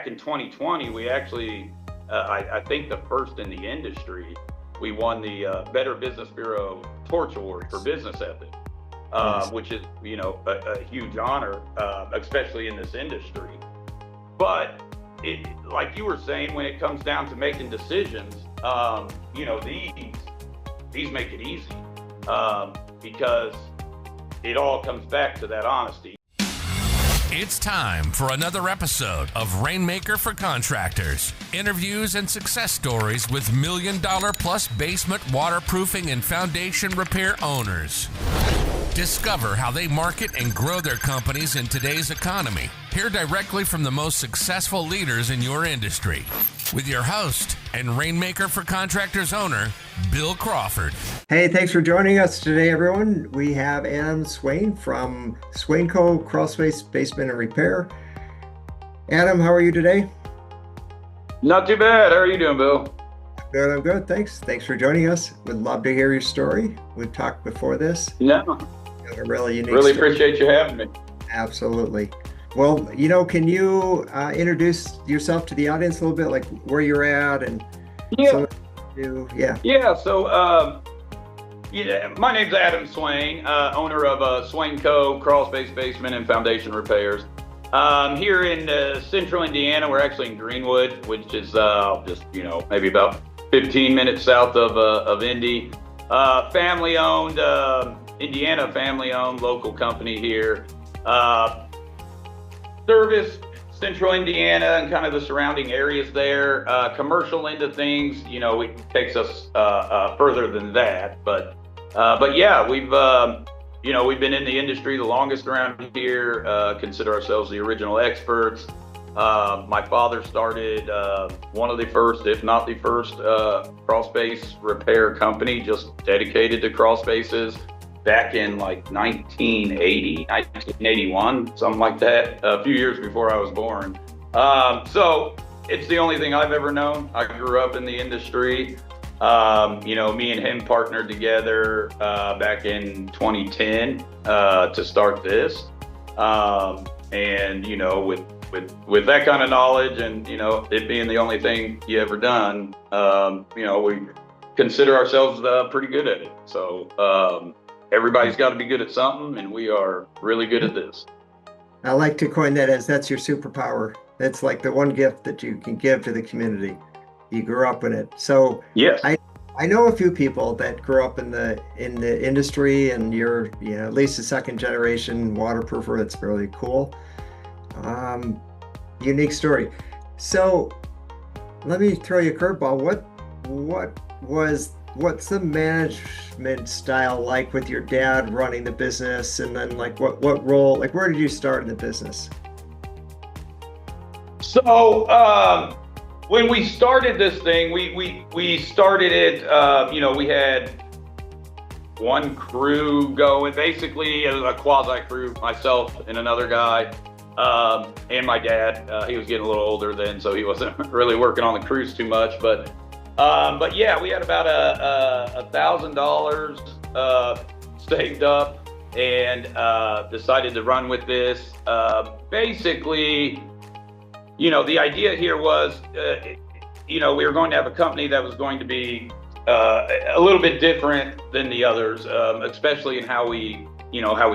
in 2020, we actually, I think the first in the industry, we won the Better Business Bureau Torch Award for business ethics, which is, a huge honor, especially in this industry. But like you were saying, when it comes down to making decisions, these make it easy, because it all comes back to that honesty. It's time for another episode of Rainmaker for Contractors. Interviews and success stories with $1 million plus basement waterproofing and foundation repair owners. Discover how they market and grow their companies in today's economy. Hear directly from the most successful leaders in your industry. With your host and Rainmaker for Contractors owner, Bill Crawford. Hey, thanks for joining us today, everyone. We have Adam Swain from Swain Co, crawlspace, basement and repair. Adam, how are you today? Not too bad. How are you doing, Bill? Good, I'm good. Thanks for joining us. Would love to hear your story. We've talked before this. Yeah. A really unique Really story. appreciate you having me. Absolutely. Well, can you introduce yourself to the audience a little bit, like where you're at and Yeah. So, my name's Adam Swain, owner of Swain Co, crawlspace, basement and foundation repairs. Here in central Indiana. We're actually in Greenwood, which is just maybe about 15 minutes south of Indy. Family-owned, Indiana family-owned local company here. Service central Indiana and kind of the surrounding areas there. Commercial into things, it takes us further than that. But yeah, we've been in the industry the longest around here. Consider ourselves the original experts. My father started one of the first, if not the first, crawl space repair company just dedicated to crawl spaces back in like 1981, something like that, a few years before I was born. So it's the only thing I've ever known. I grew up in the industry. Me and him partnered together back in 2010 to start this. And with that kind of knowledge and, it being the only thing you ever done, we consider ourselves pretty good at it. So everybody's got to be good at something, and we are really good at this. I like to coin that as that's your superpower. That's like the one gift that you can give to the community. You grew up in it. So yes. I know a few people that grew up in the industry, and you're at least a second generation waterproofer. That's really cool. Unique story. So let me throw you a curveball. What's the management style like with your dad running the business, and then like what role, like where did you start in the business? So when we started this thing, we started it, we had one crew going, basically a quasi crew, myself and another guy, and my dad. He was getting a little older then, so he wasn't really working on the crews too much, but yeah, we had about $1,000 saved up and decided to run with this. Basically, the idea here was, we were going to have a company that was going to be a little bit different than the others, especially in how we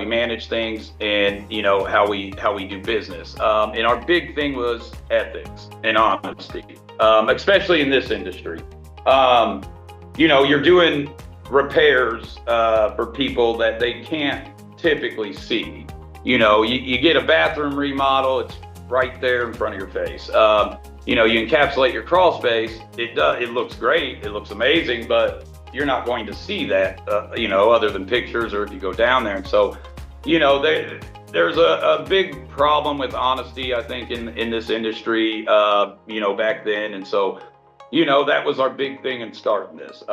manage things and how we do business. And our big thing was ethics and honesty, especially in this industry. You're doing repairs for people that they can't typically see. You get a bathroom remodel, it's right there in front of your face. You encapsulate your crawl space. It looks great, it looks amazing, but you're not going to see that, other than pictures or if you go down there. And so, there's a big problem with honesty, I think, in this industry, back then. And so, that was our big thing in starting this.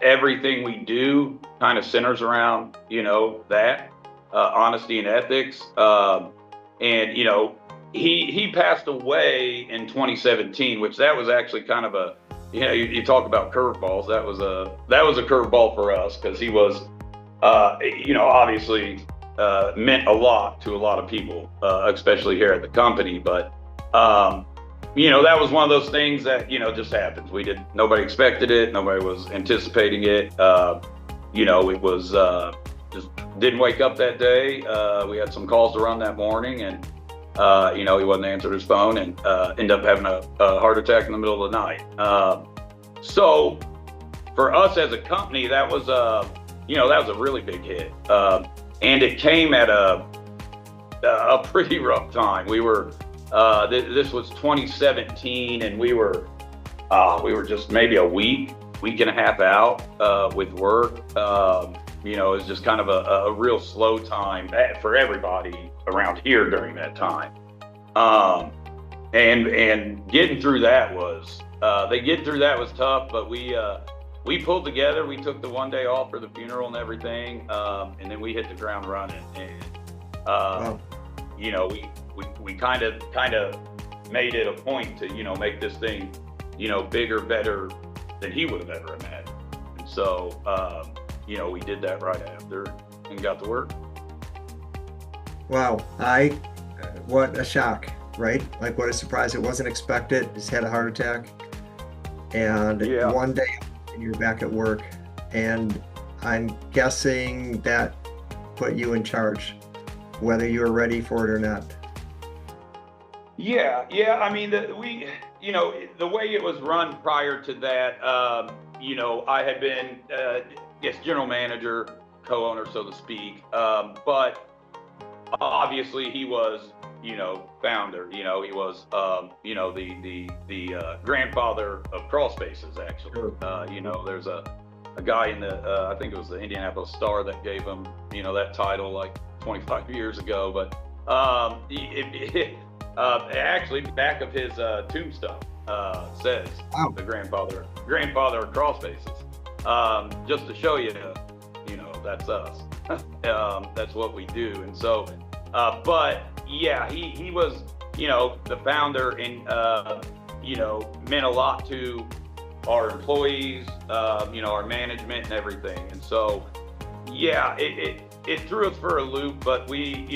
Everything we do kind of centers around, that honesty and ethics. And he passed away in 2017, which that was actually kind of a, you talk about curveballs. That was a curveball for us, because he was, obviously meant a lot to a lot of people, especially here at the company. But That was one of those things that, just happens. Nobody expected it. Nobody was anticipating it. It was just didn't wake up that day. We had some calls to run that morning, and, he wasn't answering his phone, and ended up having a heart attack in the middle of the night. So for us as a company, that was a really big hit. And it came at a pretty rough time. We were, this was 2017, and we were just maybe a week and a half out with work. It was just kind of a real slow time for everybody around here during that time. And getting through that was tough, but we pulled together. We took the one day off for the funeral and everything, and then we hit the ground running. And Wow. We kind of made it a point to make this thing bigger, better than he would have ever imagined. And so we did that right after and got to work. Wow. What a shock, right? Like, what a surprise. It wasn't expected. Just had a heart attack. And Yeah. one day you're back at work. And I'm guessing that put you in charge, whether you were ready for it or not. Yeah. I mean, the way it was run prior to that, I had been, general manager, co-owner, so to speak. But obviously he was, founder. He was, the grandfather of crawlspaces, actually. Sure. There's a guy in the, I think it was the Indianapolis Star that gave him, that title like 25 years ago. But actually, back of his tombstone says Wow. the grandfather of crawlspaces. Just to show you, that's us. That's what we do. And so, but yeah, he was, the founder, and meant a lot to our employees, our management and everything. And so, yeah, it threw us for a loop, but we,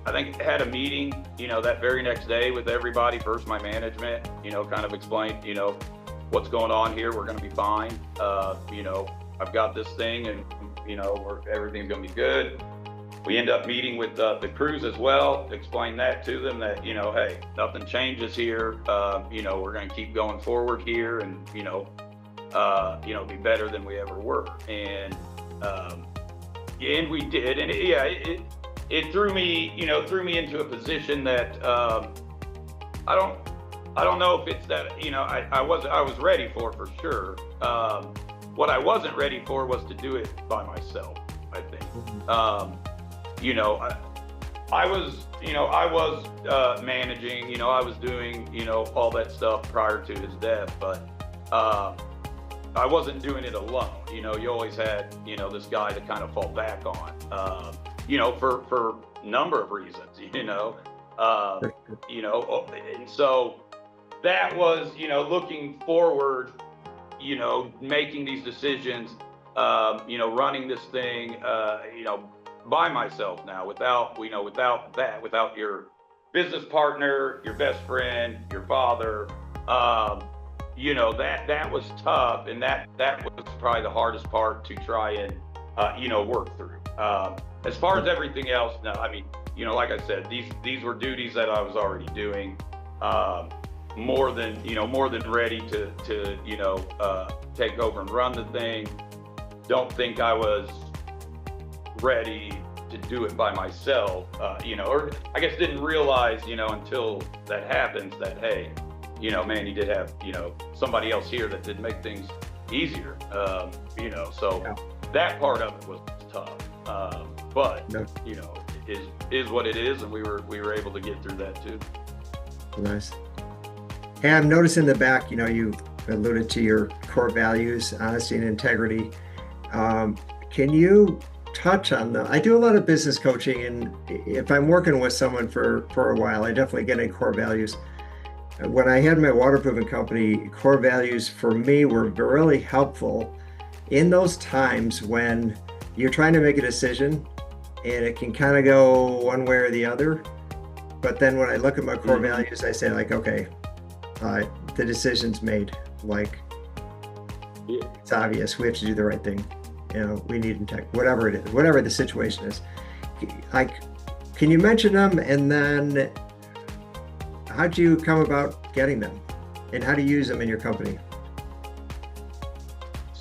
I think had a meeting, that very next day with everybody. First, my management, kind of explained, what's going on here. We're going to be fine. I've got this thing, and, everything's going to be good. We end up meeting with the crews as well, explain that to them that, hey, nothing changes here. We're going to keep going forward here, and, be better than we ever were. And we did. And it threw me into a position that I don't know if it's that, I was ready for sure. What I wasn't ready for was to do it by myself, I think. I was managing, I was doing, all that stuff prior to his death, but I wasn't doing it alone. You always had, this guy to kind of fall back on, for a number of reasons, and so that was, looking forward, making these decisions, running this thing, by myself now, without your business partner, your best friend, your father, that was tough. And that was probably the hardest part to try and, work through. As far as everything else, no, I mean, like I said, these were duties that I was already doing, more than ready to take over and run the thing. Don't think I was ready to do it by myself, or I guess didn't realize, until that happens that, hey, man, you did have, somebody else here that did make things easier, so Yeah. that part of it was tough, but, Yeah. is what it is, and we were able to get through that too. Nice. And I'm noticing in the back, you alluded to your core values, honesty and integrity. Can you touch on them? I do a lot of business coaching, and if I'm working with someone for a while, I definitely get in core values. When I had my waterproofing company, core values for me were really helpful in those times when you're trying to make a decision and it can kind of go one way or the other. But then when I look at my core values, I say like, okay, the decision's made. Like, it's obvious. We have to do the right thing. We need integrity, whatever it is, whatever the situation is. Can you mention them, and then how'd you come about getting them, and how do you use them in your company?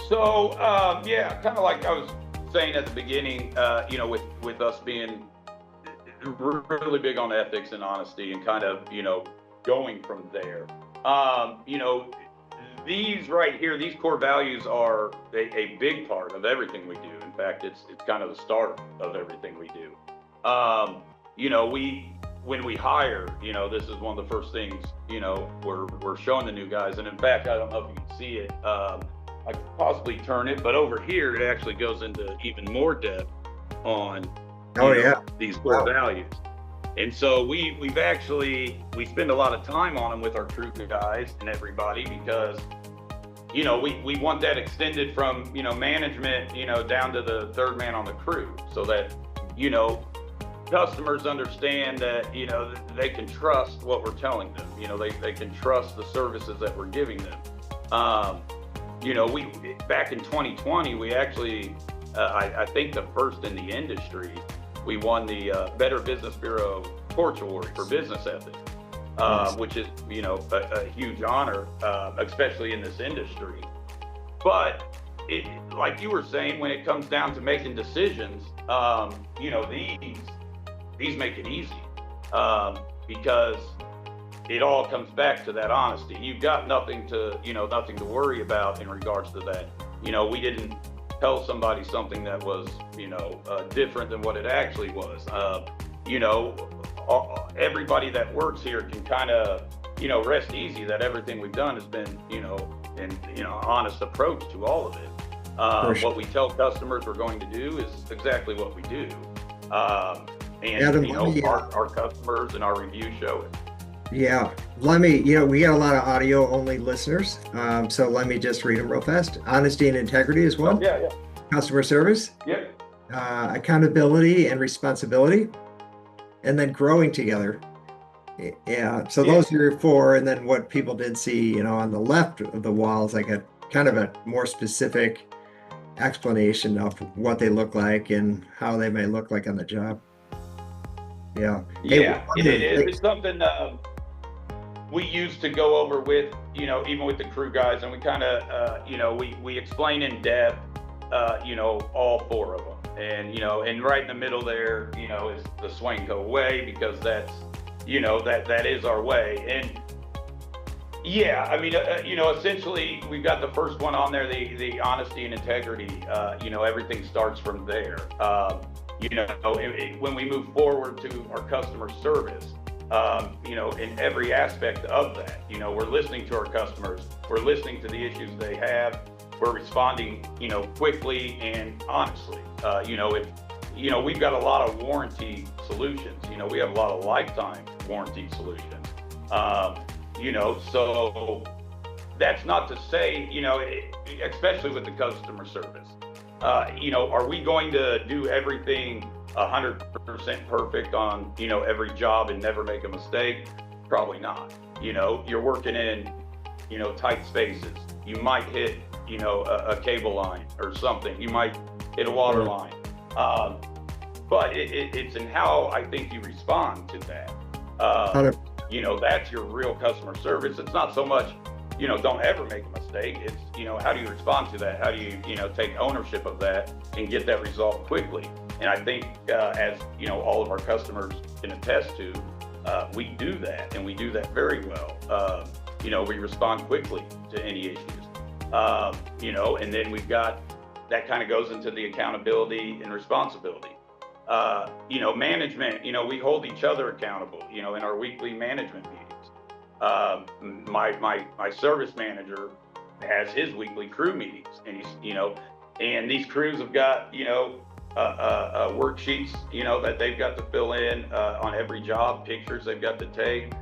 So, kind of like I was saying at the beginning, with us being really big on ethics and honesty, and kind of, going from there. These right here, these core values are a big part of everything we do. In fact, it's kind of the start of everything we do. When we hire, this is one of the first things, we're showing the new guys. And in fact, I don't know if you can see it. I could possibly turn it, but over here, it actually goes into even more depth on these core values. And so we spend a lot of time on them with our crew guys and everybody, because, we want that extended from, management, down to the third man on the crew, so that, customers understand that, they can trust what we're telling them. They can trust the services that we're giving them. We back in 2020, we actually, I think the first in the industry, we won the Better Business Bureau Torch Award for business ethics, which is, a huge honor, especially in this industry. But like you were saying, when it comes down to making decisions, these make it easy, because it all comes back to that honesty. You've got nothing to worry about in regards to that. We didn't tell somebody something that was, different than what it actually was. Everybody that works here can kind of, rest easy that everything we've done has been, an honest approach to all of it. Sure. What we tell customers we're going to do is exactly what we do. Our customers and our reviews show it. Yeah, we got a lot of audio only listeners. So let me just read them real fast. Honesty and integrity is one. Yeah. Customer service. Yep. Accountability and responsibility. And then growing together. Yeah. So those are 4. And then what people did see, on the left of the wall is like a kind of a more specific explanation of what they look like and how they may look like on the job. Yeah. It is. It's something we used to go over with, even with the crew guys, and we kind of, we explain in depth, all 4 of them. And, and right in the middle there, is the Swain Co way, because that's, that is our way. And essentially we've got the first one on there, the honesty and integrity, everything starts from there. When we move forward to our customer service, in every aspect of that, we're listening to our customers, we're listening to the issues they have, we're responding, quickly and honestly. We've got a lot of warranty solutions. We have a lot of lifetime warranty solutions. So that's not to say, especially with the customer service, are we going to do everything 100% perfect on, every job and never make a mistake? Probably not. You're working in, tight spaces. You might hit, a cable line or something. You might hit a water line. But it's in how I think you respond to that. That's your real customer service. It's not so much, don't ever make a mistake. It's, how do you respond to that? How do you, take ownership of that and get that resolved quickly? And I think, as, all of our customers can attest to, we do that, and we do that very well. We respond quickly to any issues. And then we've got, that kind of goes into the accountability and responsibility. Management, we hold each other accountable, in our weekly management meetings. My service manager has his weekly crew meetings, and he's, and these crews have got, worksheets, that they've got to fill in, on every job, pictures they've got to take,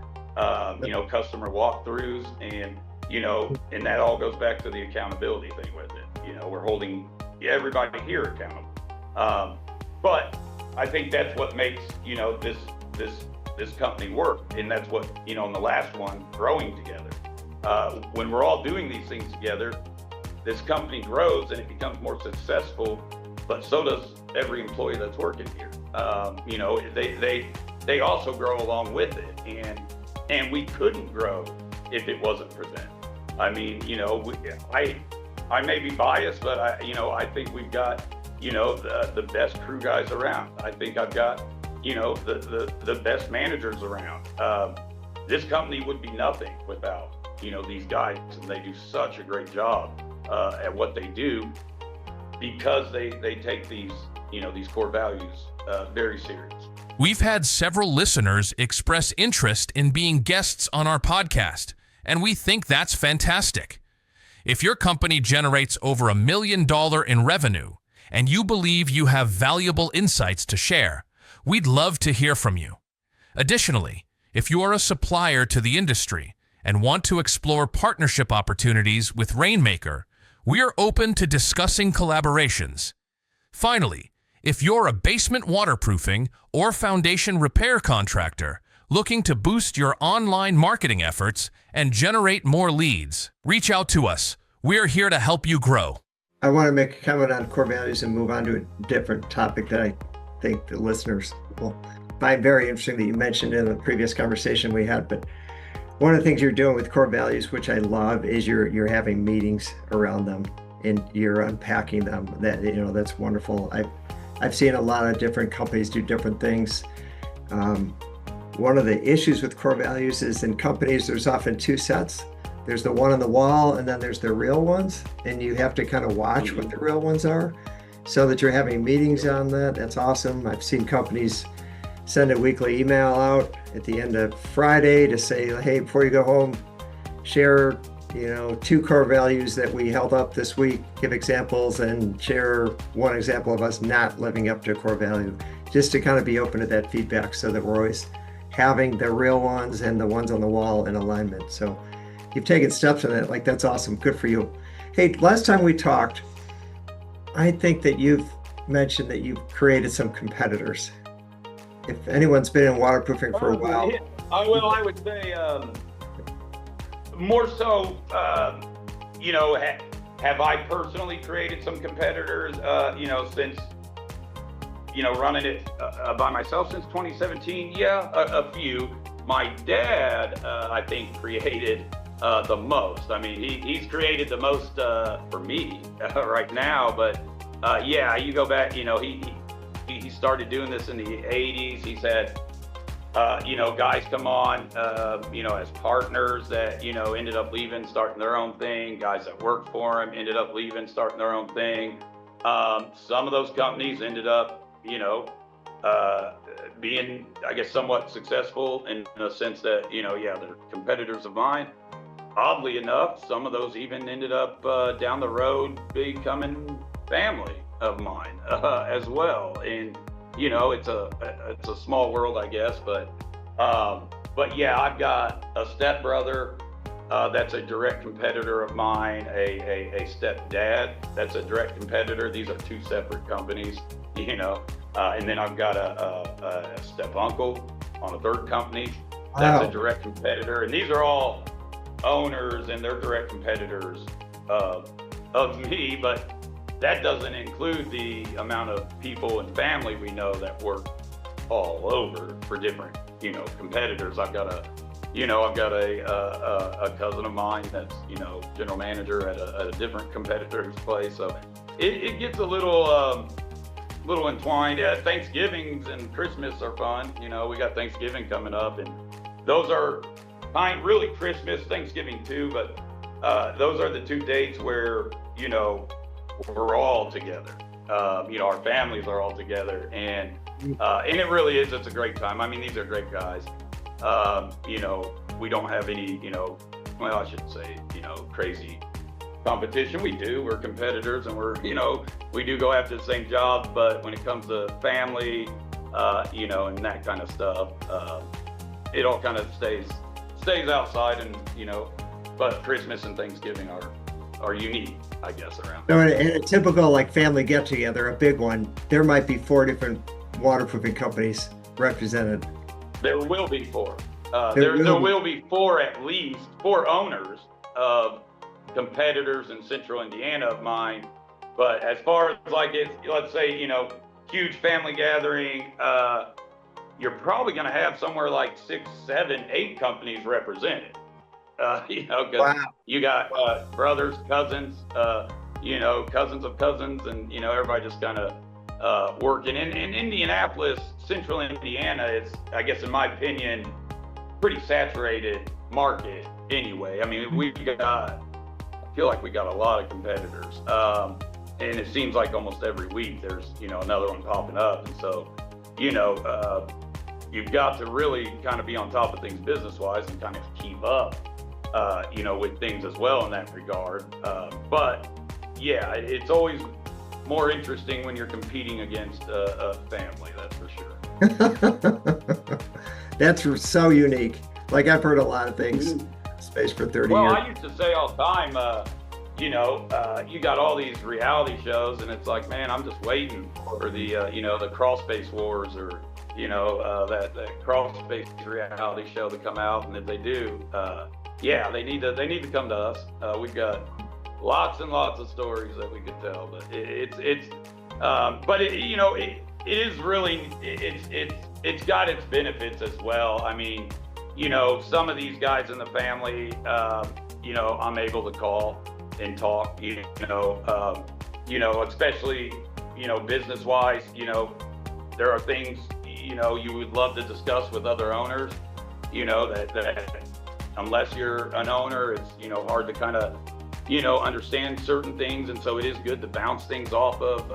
customer walkthroughs, and, and that all goes back to the accountability thing with it. We're holding everybody here accountable. But I think that's what makes, this this company work. And that's what, in the last one, growing together. When we're all doing these things together, this company grows and it becomes more successful, but so does every employee that's working here. They also grow along with it, and we couldn't grow if it wasn't for them. I mean, I may be biased, but I think we've got, the best crew guys around. I think I've got, the best managers around. This company would be nothing without, these guys, and they do such a great job at what they do because they take these, these core values very serious. We've had several listeners express interest in being guests on our podcast, and we think that's fantastic. If your company generates over $1 million in revenue and you believe you have valuable insights to share, we'd love to hear from you. Additionally, if you are a supplier to the industry and want to explore partnership opportunities with Rainmaker, we are open to discussing collaborations. Finally, if you're a basement waterproofing or foundation repair contractor looking to boost your online marketing efforts and generate more leads, reach out to us. We're here to help you grow. I want to make a comment on core values and move on to a different topic that I think the listeners will find very interesting that you mentioned in the previous conversation we had. But one of the things you're doing with core values, which I love, is you're having meetings around them and you're unpacking them. That's wonderful. I've seen a lot of different companies do different things. One of the issues with core values is in companies, there's often two sets. There's the one on the wall and then there's the real ones. And you have to kind of watch what the real ones are so that you're having meetings on that. That's awesome. I've seen companies send a weekly email out at the end of Friday to say, hey, before you go home, share, 2 core values that we held up this week, give examples, and share one example of us not living up to a core value, just to kind of be open to that feedback so that we're always having the real ones and the ones on the wall in alignment. So you've taken steps in it. That's awesome. Good for you. Hey, last time we talked, I think that you've mentioned that you've created some competitors. If anyone's been in waterproofing for a while. I would say more so, have I personally created some competitors, since, running it by myself since 2017? Yeah, a few. My dad, I think, created the most. I mean, he's created the most for me right now, but you go back, he started doing this in the 80s. He's had, guys come on, as partners that, ended up leaving, starting their own thing. Guys that worked for him ended up leaving, starting their own thing. Some of those companies ended up, being, I guess, somewhat successful in a sense that, they're competitors of mine. Oddly enough, some of those even ended up down the road becoming family of mine as well. And it's a small world, I guess, but yeah, I've got a stepbrother that's a direct competitor of mine, a stepdad that's a direct competitor. These are 2 separate companies, and then I've got a step uncle on a 3rd company that's a direct competitor, and these are all owners and they're direct competitors of me, but that doesn't include the amount of people and family we know that work all over for different, competitors. I've got a cousin of mine that's, general manager at a different competitor's place. So it gets a little entwined. Thanksgivings and Christmas are fun. We got Thanksgiving coming up, and those are really Christmas, Thanksgiving too, but those are the 2 dates where, we're all together. Our families are all together, and it really is. It's a great time. I mean, these are great guys. We don't have any, I shouldn't say, crazy competition. We do. We're competitors, and we do go after the same jobs. But when it comes to family, and that kind of stuff, it all kind of stays outside, and but Christmas and Thanksgiving are unique, I guess, around. So in a typical family get together, a big one, there might be 4 different waterproofing companies represented. There will be four. There There will be. will be four, at least four owners of competitors in central Indiana of mine. But as far as like it, let's say, huge family gathering, you're probably going to have somewhere like 6, 7, 8 companies represented. Because Wow. you got brothers, cousins, cousins of cousins, and everybody just kind of working. In Indianapolis, central Indiana, is, I guess, in my opinion, pretty saturated market anyway. I mean, I feel like we got a lot of competitors, and it seems like almost every week there's another one popping up, and so you've got to really kind of be on top of things business-wise and kind of keep up, with things as well in that regard. But yeah, it's always more interesting when you're competing against a family, that's for sure. That's so unique. Like, I've heard a lot of things, space for 30 Well, years. I used to say all the time, you got all these reality shows, and it's like, man, I'm just waiting for the, the crawlspace wars, or, that crawlspace reality show to come out. And if they do, they need to come to us. We've got lots and lots of stories that we could tell, but it is really, it's got its benefits as well. I mean, some of these guys in the family, I'm able to call and talk, especially, business-wise, there are things, you would love to discuss with other owners, that unless you're an owner, it's, hard to kind of, understand certain things. And so it is good to bounce things off of,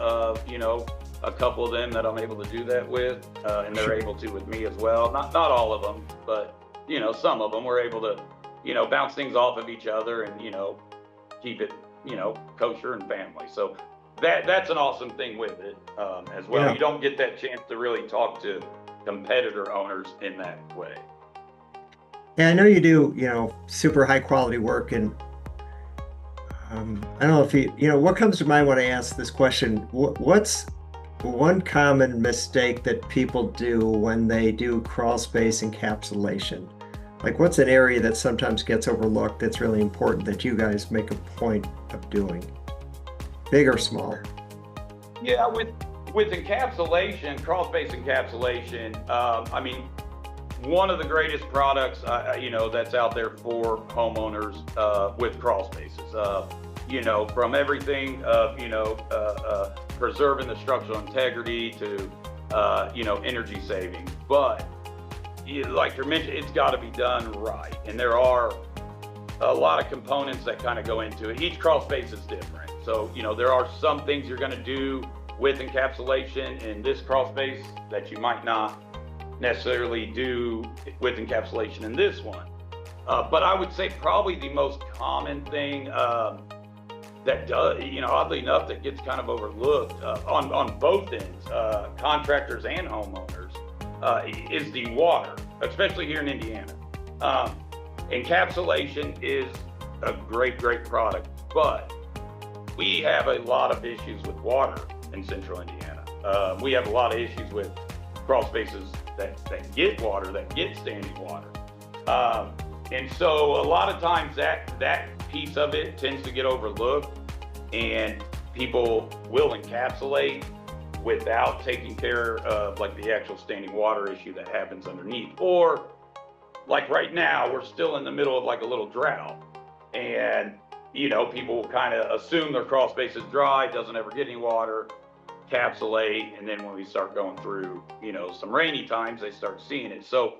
a couple of them that I'm able to do that with, and they're able to with me as well. Not all of them, but, some of them we're able to, bounce things off of each other and, keep it, kosher and family. So that's an awesome thing with it, as well. Yeah. You don't get that chance to really talk to competitor owners in that way. Yeah, I know you do, super high quality work. And I don't know if what comes to mind when I ask this question. What's one common mistake that people do when they do crawl space encapsulation? Like, what's an area that sometimes gets overlooked that's really important that you guys make a point of doing, big or small? Yeah, with encapsulation, crawl space encapsulation, I mean, one of the greatest products, that's out there for homeowners with crawl spaces, from everything of, preserving the structural integrity to, energy saving. But like you mentioned, it's got to be done right. And there are a lot of components that kind of go into it. Each crawl space is different. So, there are some things you're going to do with encapsulation in this crawl space that you might not necessarily do with encapsulation in this one. But I would say probably the most common thing that does, oddly enough, that gets kind of overlooked on both ends, contractors and homeowners, is the water, especially here in Indiana. Encapsulation is a great product, but we have a lot of issues with water in central Indiana. We have a lot of issues with crawl spaces that get water, that get standing water. And so a lot of times that piece of it tends to get overlooked, and people will encapsulate without taking care of like the actual standing water issue that happens underneath. Or like right now, we're still in the middle of like a little drought, and people kind of assume their crawl space is dry, doesn't ever get any water, encapsulate, and then when we start going through, some rainy times, they start seeing it. So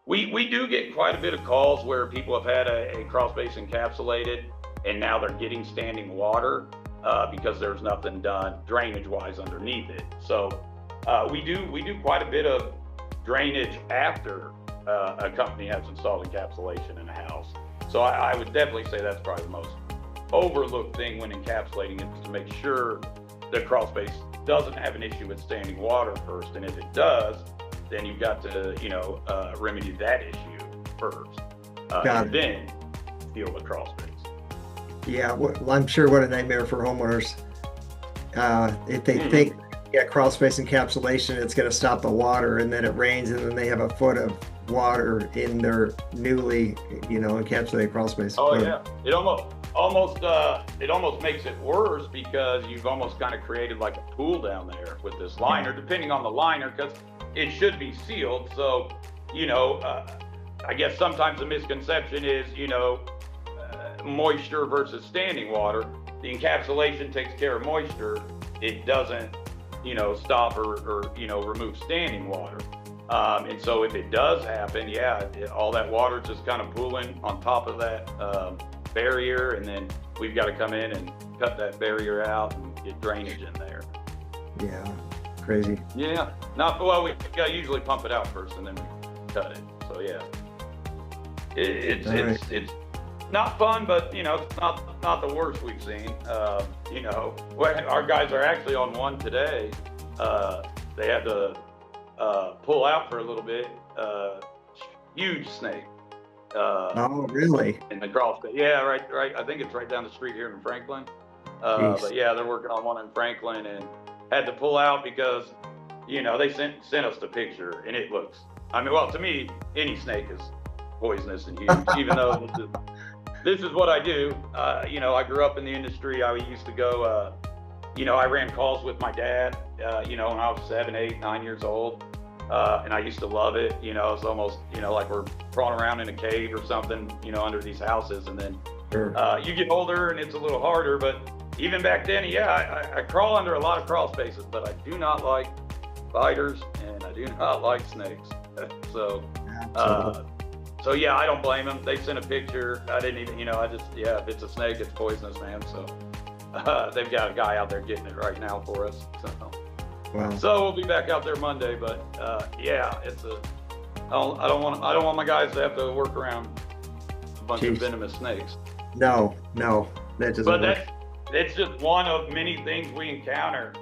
we do get quite a bit of calls where people have had a crawl space encapsulated, and now they're getting standing water because there's nothing done drainage-wise underneath it. So we do quite a bit of drainage after a company has installed encapsulation in a house. So I would definitely say that's probably the most overlooked thing when encapsulating, is to make sure the crawl space doesn't have an issue with standing water first, and if it does, then you've got to remedy that issue first, and then deal with crawl space. Yeah, well, I'm sure what a nightmare for homeowners. If they think Yeah, crawl space encapsulation, it's going to stop the water, and then it rains, and then they have a foot of water in their newly, encapsulated crawl space. Oh yeah, it almost makes it worse because you've almost kind of created like a pool down there with this liner, depending on the liner, because it should be sealed. So, I guess sometimes the misconception is, moisture versus standing water. The encapsulation takes care of moisture. It doesn't, stop or remove standing water. And so if it does happen, all that water just kind of pooling on top of that barrier, and then we've got to come in and cut that barrier out and get drainage in there. Yeah, crazy. Yeah, we usually pump it out first and then we cut it. So yeah, it's not fun, but it's not the worst we've seen. Our guys are actually on one today. They had to pull out for a little bit. Huge snake. Oh, really? In the crawl space. Yeah, right. I think it's right down the street here in Franklin. But yeah, they're working on one in Franklin and had to pull out because, they sent us the picture and it looks. To me, any snake is poisonous and huge. Even though this is what I do. I grew up in the industry. I used to go. I ran calls with my dad. When I was 7, 8, 9 years old. And I used to love it. It's almost, like we're crawling around in a cave or something, under these houses. And then you get older and it's a little harder. But even back then, I crawl under a lot of crawl spaces, but I do not like spiders and I do not like snakes. So yeah, I don't blame them. They sent a picture. I didn't even, if it's a snake, it's poisonous, man. So they've got a guy out there getting it right now for us. So. Wow. So we'll be back out there Monday, but it's I don't want my guys to have to work around a bunch of venomous snakes. No, that doesn't work. It's just one of many things we encounter.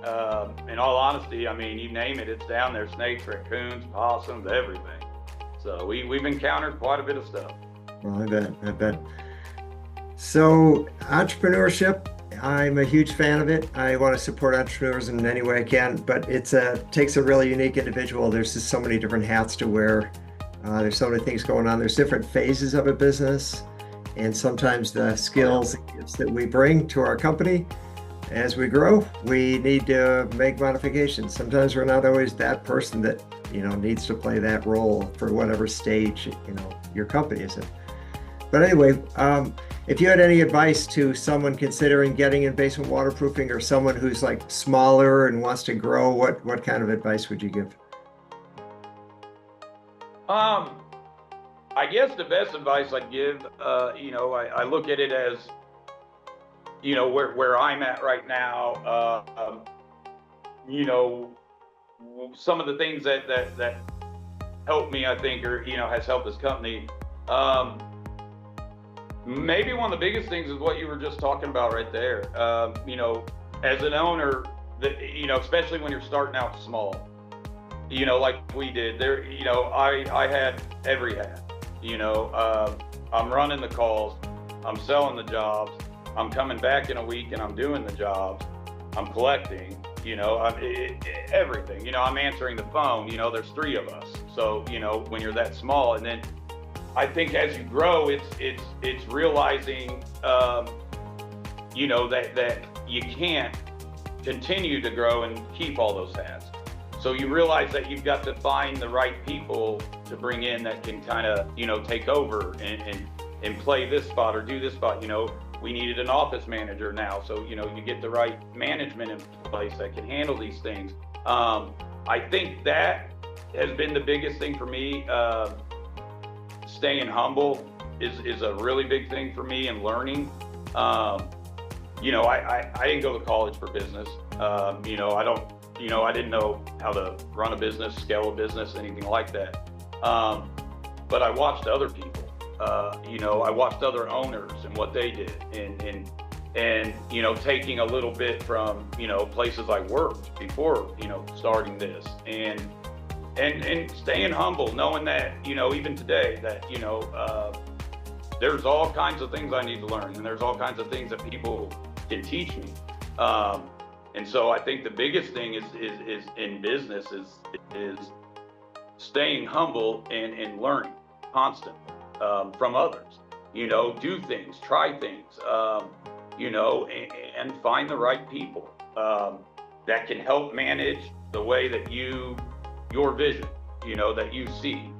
In all honesty, you name it, it's down there: snakes, raccoons, possums, everything. So we've encountered quite a bit of stuff. Well, I bet. So entrepreneurship, I'm a huge fan of it. I want to support entrepreneurs in any way I can, but it takes a really unique individual. There's just so many different hats to wear. There's so many things going on. There's different phases of a business, and sometimes the skills and gifts that we bring to our company as we grow, we need to make modifications. Sometimes we're not always that person that needs to play that role for whatever stage your company is in. But anyway, if you had any advice to someone considering getting in basement waterproofing, or someone who's like smaller and wants to grow, what kind of advice would you give? I guess the best advice I'd give, I look at it as, where I'm at right now. Some of the things that helped me, I think, or has helped this company. Maybe one of the biggest things is what you were just talking about right there. As an owner, especially when you're starting out small, like we did there, I had every hat. I'm running the calls, I'm selling the jobs, I'm coming back in a week and I'm doing the jobs, I'm collecting, everything. I'm answering the phone. There's 3 of us. So, when you're that small, and then I think as you grow, it's realizing, that you can't continue to grow and keep all those hats. So you realize that you've got to find the right people to bring in that can kind of, take over and play this spot or do this spot. We needed an office manager now. So, you get the right management in place that can handle these things. I think that has been the biggest thing for me. Staying humble is a really big thing for me, and learning. I didn't go to college for business. I didn't know how to run a business, scale a business, anything like that. But I watched other people. I watched other owners and what they did, and taking a little bit from places I worked before starting this, and staying humble, knowing that even today that there's all kinds of things I need to learn, and there's all kinds of things that people can teach me. And so I think the biggest thing is in business is staying humble and learning constantly from others. Do things, try things, and find the right people that can help manage the way that your vision, that you see.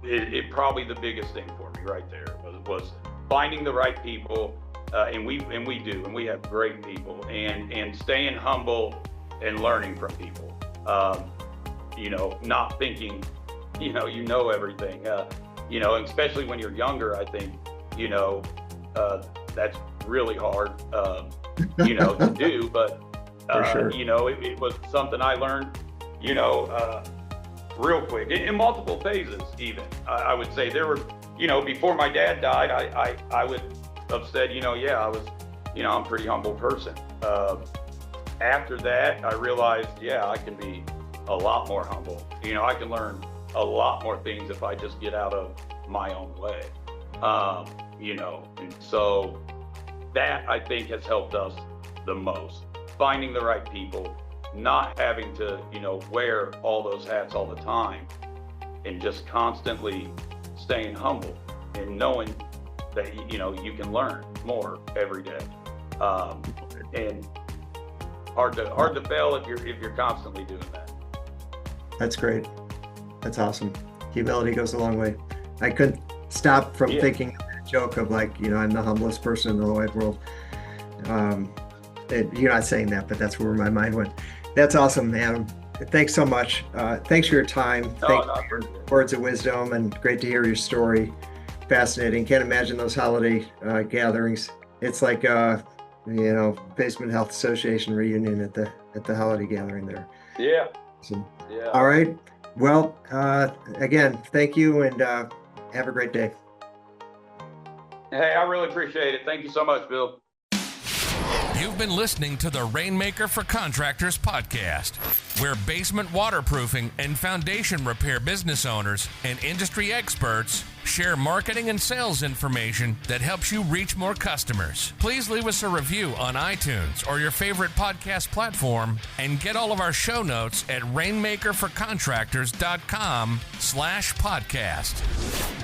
It probably the biggest thing for me right there was finding the right people, and we do, and we have great people, and staying humble and learning from people. Not thinking, everything. Especially when you're younger, I think, that's really hard, to do. But For sure. it was something I learned, real quick in multiple phases. Even I would say there were, before my dad died, I would have said, I was, I'm a pretty humble person. After that, I realized, I can be a lot more humble. I can learn a lot more things if I just get out of my own way. And so that I think has helped us the most. Finding the right people, not having to, wear all those hats all the time, and just constantly staying humble and knowing that, you can learn more every day. And hard to fail if you're constantly doing that. That's great. That's awesome. Humility goes a long way. I couldn't stop from thinking a joke of like, I'm the humblest person in the whole wide world. You're not saying that, but that's where my mind went. That's awesome, Adam. Thanks so much. Thanks for your time. Thanks for your words of wisdom, and great to hear your story. Fascinating. Can't imagine those holiday gatherings. It's like Basement Health Association reunion at the holiday gathering there. Yeah. Awesome. Yeah. All right. Well, again, thank you, and have a great day. Hey, I really appreciate it. Thank you so much, Bill. You've been listening to the Rainmaker for Contractors podcast, where basement waterproofing and foundation repair business owners and industry experts share marketing and sales information that helps you reach more customers. Please leave us a review on iTunes or your favorite podcast platform, and get all of our show notes at rainmakerforcontractors.com/podcast.